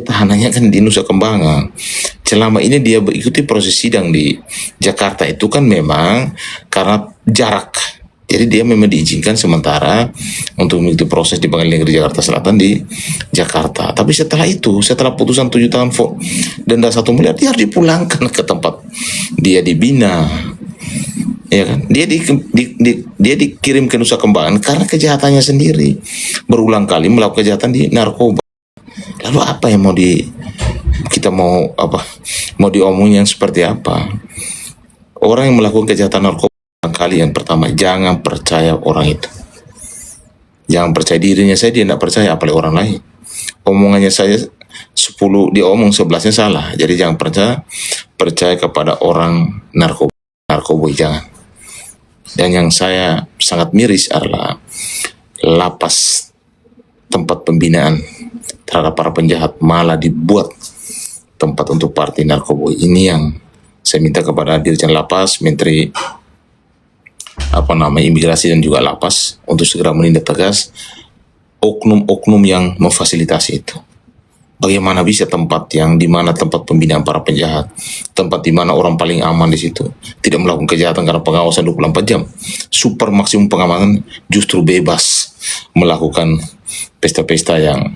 tahanannya kan di Nusa Kambangan. Selama ini dia mengikuti proses sidang di Jakarta itu kan memang karena jarak. Jadi dia memang diizinkan sementara untuk mengikuti proses di Pengadilan Negeri Jakarta Selatan di Jakarta. Tapi setelah itu, setelah putusan 7 tahun denda 1 miliar, dia harus dipulangkan ke tempat dia dibina. Ya kan? Dia dikirim ke Nusa Kambangan karena kejahatannya sendiri. Berulang kali melakukan kejahatan di narkoba. Lalu apa yang kita mau diomongin yang seperti apa? Orang yang melakukan kejahatan narkoba, kali yang pertama, jangan percaya orang itu. Jangan percaya dirinya saya, dia tidak percaya, apalagi orang lain. Omongannya saya 10, dia omong 11-nya salah. Jadi jangan percaya kepada orang narkoba, jangan. Dan yang saya sangat miris adalah lapas tempat pembinaan terhadap para penjahat malah dibuat tempat untuk partai narkoba. Ini yang saya minta kepada Dirjen Lapas, Menteri Imigrasi dan juga Lapas untuk segera menindak tegas oknum-oknum yang memfasilitasi itu. Bagaimana bisa tempat yang dimana tempat pembinaan para penjahat, tempat dimana orang paling aman di situ, tidak melakukan kejahatan karena pengawasan 24 jam, super maksimum pengamanan, justru bebas melakukan pesta-pesta yang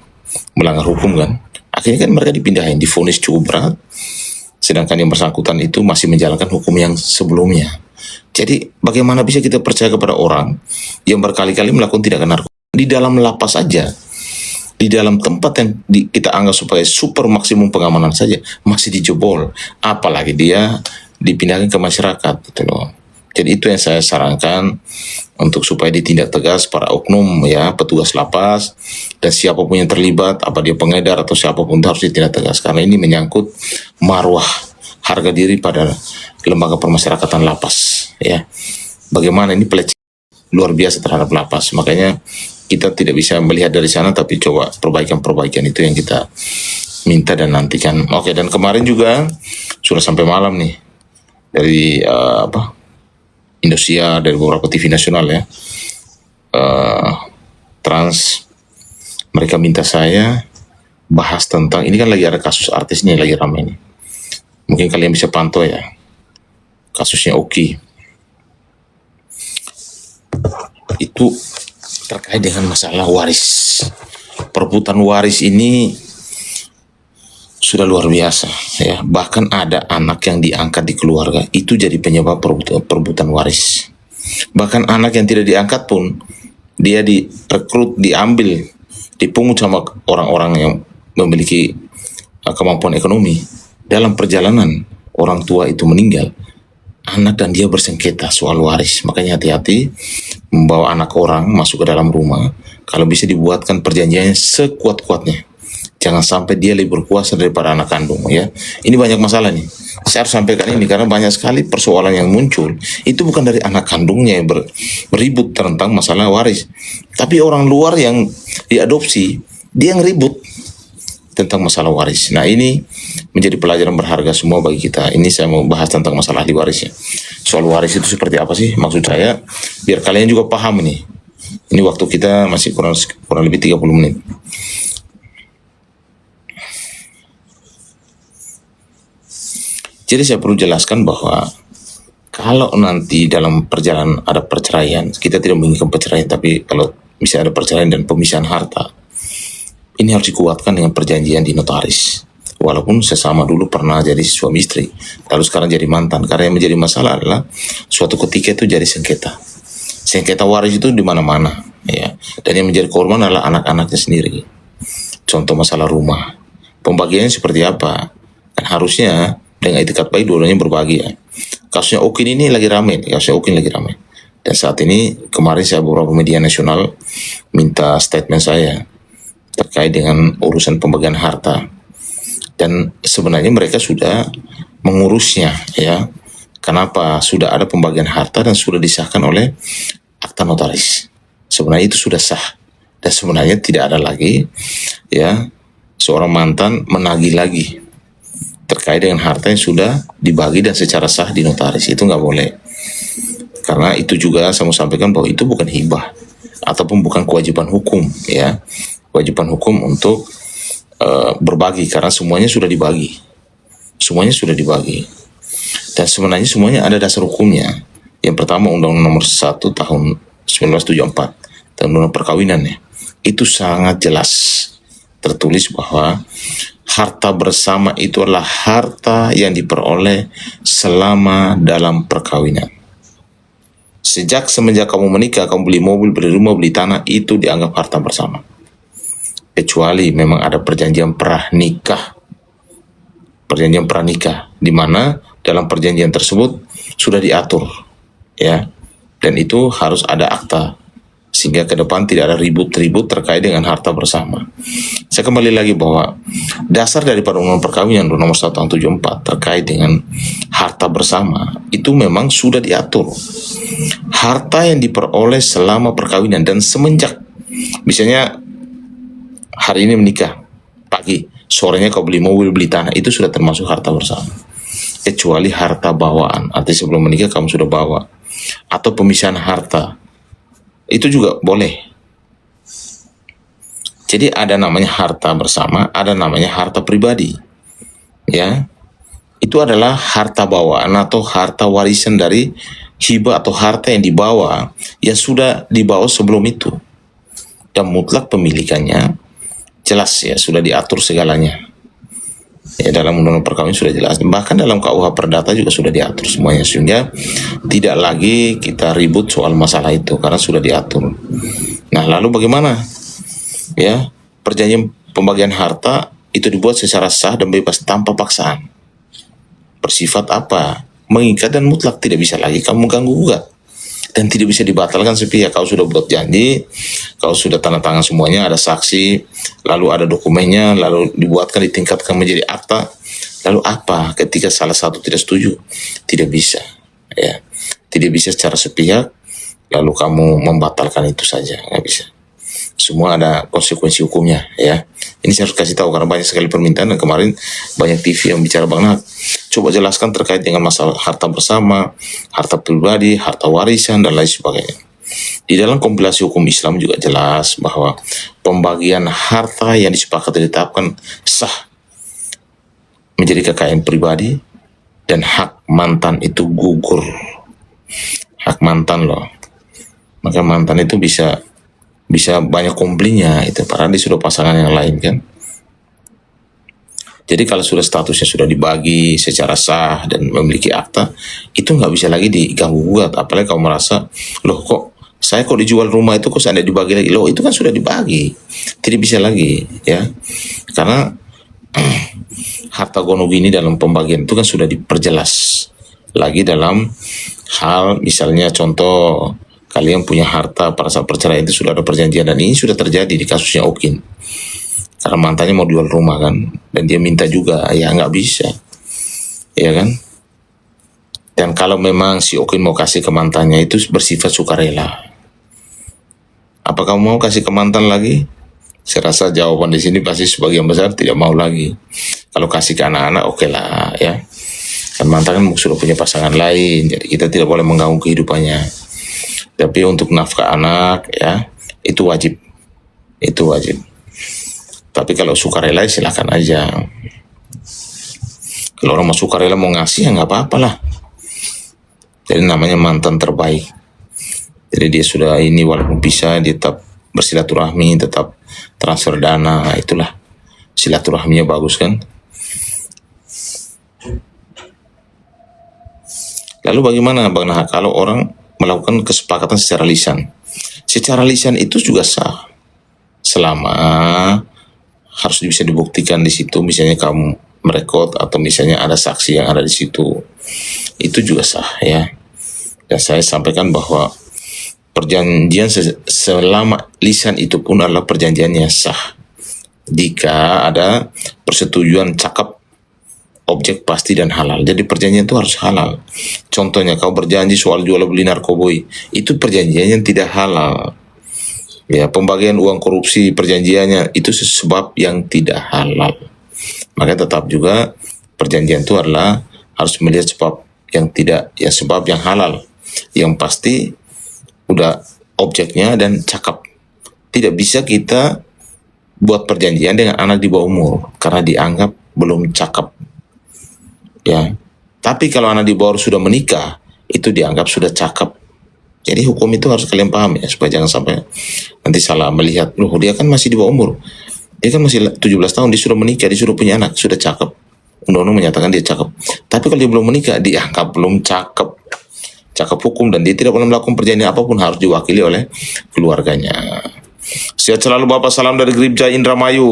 melanggar hukum kan. Akhirnya kan mereka dipindahin, divonis cukup berat, sedangkan yang bersangkutan itu masih menjalankan hukum yang sebelumnya. Jadi bagaimana bisa kita percaya kepada orang yang berkali-kali melakukan tindakan narkoba di dalam lapas saja, di dalam tempat yang kita anggap supaya super maksimum pengamanan saja masih dijebol, apalagi dia dipindahkan ke masyarakat gitu loh. Jadi itu yang saya sarankan untuk supaya ditindak tegas para oknum ya, petugas lapas dan siapapun yang terlibat, apa dia pengedar atau siapapun, harus ditindak tegas karena ini menyangkut marwah, harga diri pada lembaga permasyarakatan lapas ya. Bagaimana ini pelecehan luar biasa terhadap lapas, makanya kita tidak bisa melihat dari sana, tapi coba perbaikan itu yang kita minta dan nantikan. Oke, dan kemarin juga sudah sampai malam nih dari Indosiar, dari beberapa TV nasional ya, Trans, mereka minta saya bahas tentang, ini kan lagi ada kasus artisnya lagi ramai ini, mungkin kalian bisa pantau ya, kasusnya Oki. Itu terkait dengan masalah waris. Perebutan waris ini sudah luar biasa ya. Bahkan ada anak yang diangkat di keluarga itu jadi penyebab perebutan waris. Bahkan anak yang tidak diangkat pun dia direkrut, diambil, dipungut sama orang-orang yang memiliki kemampuan ekonomi. Dalam perjalanan orang tua itu meninggal, anak dan dia bersengketa soal waris. Makanya hati-hati membawa anak orang masuk ke dalam rumah. Kalau bisa dibuatkan perjanjiannya sekuat-kuatnya. Jangan sampai dia lebih berkuasa daripada anak kandung ya. Ini banyak masalah nih. Saya harus sampaikan ini karena banyak sekali persoalan yang muncul. Itu bukan dari anak kandungnya yang beribut tentang masalah waris, tapi orang luar yang diadopsi, dia yang ribut tentang masalah waris. Nah ini menjadi pelajaran berharga semua bagi kita. Ini saya mau bahas tentang masalah ahli warisnya. Soal waris itu seperti apa sih? Maksud saya biar kalian juga paham nih. Ini waktu kita masih kurang lebih 30 menit. Jadi saya perlu jelaskan bahwa kalau nanti dalam perjalanan ada perceraian, kita tidak menginginkan perceraian, tapi kalau misalnya ada perceraian dan pemisahan harta, ini harus dikuatkan dengan perjanjian di notaris. Walaupun sesama dulu pernah jadi suami istri, lalu sekarang jadi mantan. Karena yang menjadi masalah adalah suatu ketika itu jadi sengketa. Sengketa waris itu di mana-mana, ya. Dan yang menjadi korban adalah anak-anaknya sendiri. Contoh masalah rumah, pembagiannya seperti apa? Kan harusnya dengan itikat baik dua-duanya berbagi ya. Kasusnya Okin ini lagi ramai, Dan saat ini kemarin saya beberapa media nasional minta statement saya terkait dengan urusan pembagian harta. Dan sebenarnya mereka sudah mengurusnya ya. Kenapa? Sudah ada pembagian harta dan sudah disahkan oleh akta notaris. Sebenarnya itu sudah sah. Dan sebenarnya tidak ada lagi ya seorang mantan menagih lagi terkait dengan harta yang sudah dibagi dan secara sah di notaris. Itu nggak boleh. Karena itu juga saya mau sampaikan bahwa itu bukan hibah ataupun bukan kewajiban hukum ya. Kewajiban hukum untuk berbagi karena semuanya sudah dibagi. Semuanya sudah dibagi. Dan sebenarnya semuanya ada dasar hukumnya. Yang pertama Undang-Undang Nomor 1 Tahun 1974 tentang Undang Perkawinan ya. Itu sangat jelas tertulis bahwa harta bersama itu adalah harta yang diperoleh selama dalam perkawinan. Semenjak kamu menikah, kamu beli mobil, beli rumah, beli tanah, itu dianggap harta bersama. Kecuali memang ada perjanjian pranikah. Perjanjian pranikah, di mana dalam perjanjian tersebut sudah diatur, ya, dan itu harus ada akta, sehingga ke depan tidak ada ribut-ribut terkait dengan harta bersama. Saya kembali lagi bahwa dasar daripada Undang-Undang Perkawinan Nomor 1 Tahun 74 terkait dengan harta bersama itu memang sudah diatur. Harta yang diperoleh selama perkawinan dan semenjak, misalnya hari ini menikah, pagi, sorenya kau beli mobil, beli tanah, itu sudah termasuk harta bersama. Kecuali harta bawaan, artinya sebelum menikah kamu sudah bawa, atau pemisahan harta, itu juga boleh. Jadi ada namanya harta bersama, ada namanya harta pribadi, ya. Itu adalah harta bawaan atau harta warisan dari hibah atau harta yang dibawa, yang sudah dibawa sebelum itu, dan mutlak pemilikannya jelas ya, sudah diatur segalanya. Ya, dalam Undang-Undang Perkawinan sudah jelas, bahkan dalam KUH Perdata juga sudah diatur semuanya, sehingga tidak lagi kita ribut soal masalah itu karena sudah diatur. Nah, lalu bagaimana? Ya, perjanjian pembagian harta itu dibuat secara sah dan bebas tanpa paksaan. Bersifat apa? Mengikat dan mutlak, tidak bisa lagi kamu ganggu gugat dan tidak bisa dibatalkan sepihak. Kau sudah buat janji, kau sudah tanda tangan semuanya, ada saksi, lalu ada dokumennya, lalu dibuatkan, ditingkatkan menjadi akta. Lalu apa ketika salah satu tidak setuju? Tidak bisa, ya, tidak bisa secara sepihak lalu kamu membatalkan itu saja, nggak bisa. Semua ada konsekuensi hukumnya, ya. Ini saya harus kasih tahu karena banyak sekali permintaan, dan kemarin banyak TV yang bicara, Bang Nah, coba jelaskan terkait dengan masalah harta bersama, harta pribadi, harta warisan, dan lain sebagainya. Di dalam kompilasi hukum Islam juga jelas bahwa pembagian harta yang disepakati ditetapkan sah menjadi kekayaan pribadi, dan hak mantan itu gugur. Hak mantan loh. Maka mantan itu bisa banyak komplainnya itu, padahal dia sudah pasangan yang lain kan. Jadi kalau sudah statusnya sudah dibagi secara sah dan memiliki akta, itu nggak bisa lagi diganggu gugat. Apalagi kalau merasa, loh kok saya kok dijual rumah itu kok saya dibagi lagi, loh itu kan sudah dibagi, tidak bisa lagi, ya. Karena harta gono gini dalam pembagian itu kan sudah diperjelas lagi dalam hal, misalnya contoh, kalian punya harta pada saat perceraian itu sudah ada perjanjian, dan ini sudah terjadi di kasusnya Okin. Karena mantannya mau jual rumah kan, dan dia minta juga, ya nggak bisa, ya kan. Dan kalau memang si Okin mau kasih ke mantannya itu bersifat sukarela. Apa kamu mau kasih ke mantan lagi? Saya rasa jawaban di sini pasti sebagian besar tidak mau lagi. Kalau kasih ke anak-anak oke lah, ya. Kan mantan kan sudah punya pasangan lain, jadi kita tidak boleh mengganggu kehidupannya. Tapi untuk nafkah anak, ya, itu wajib. Itu wajib. Tapi kalau sukarela silakan aja. Kalau orang mau sukarela mau ngasih ya nggak apa-apa lah. Jadi namanya mantan terbaik. Jadi dia sudah ini walaupun pisah, dia tetap bersilaturahmi, tetap transfer dana, itulah silaturahminya bagus kan. Lalu bagaimana Bang Nah kalau orang melakukan kesepakatan secara lisan? Secara lisan itu juga sah, selama harus bisa dibuktikan di situ, misalnya kamu merekod atau misalnya ada saksi yang ada di situ, itu juga sah, ya. Dan saya sampaikan bahwa perjanjian selama lisan itu pun adalah perjanjiannya sah jika ada persetujuan cakap, objek pasti dan halal. Jadi perjanjian itu harus halal. Contohnya kau berjanji soal jual beli narkoboi, itu perjanjian yang tidak halal. Ya, pembagian uang korupsi perjanjiannya itu sebab yang tidak halal. Maka tetap juga perjanjian itu adalah harus melihat sebab yang tidak, ya sebab yang halal. Yang pasti udah objeknya dan cakap. Tidak bisa kita buat perjanjian dengan anak di bawah umur karena dianggap belum cakep. Ya. Tapi kalau anak di bawah sudah menikah, itu dianggap sudah cakep. Jadi hukum itu harus kalian paham ya, supaya jangan sampai nanti salah melihat, loh dia kan masih di bawah umur. Dia kan masih 17 tahun, dia sudah menikah, dia sudah punya anak, sudah cakep. Undang-undang menyatakan dia cakep. Tapi kalau dia belum menikah, dianggap belum cakep. Cakep hukum, dan dia tidak boleh melakukan perjanjian apapun, harus diwakili oleh keluarganya. Sehat selalu Bapak, salam dari Grip Jaya Indramayu.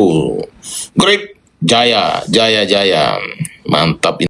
Grip Jaya, Jaya, Jaya. Mantap.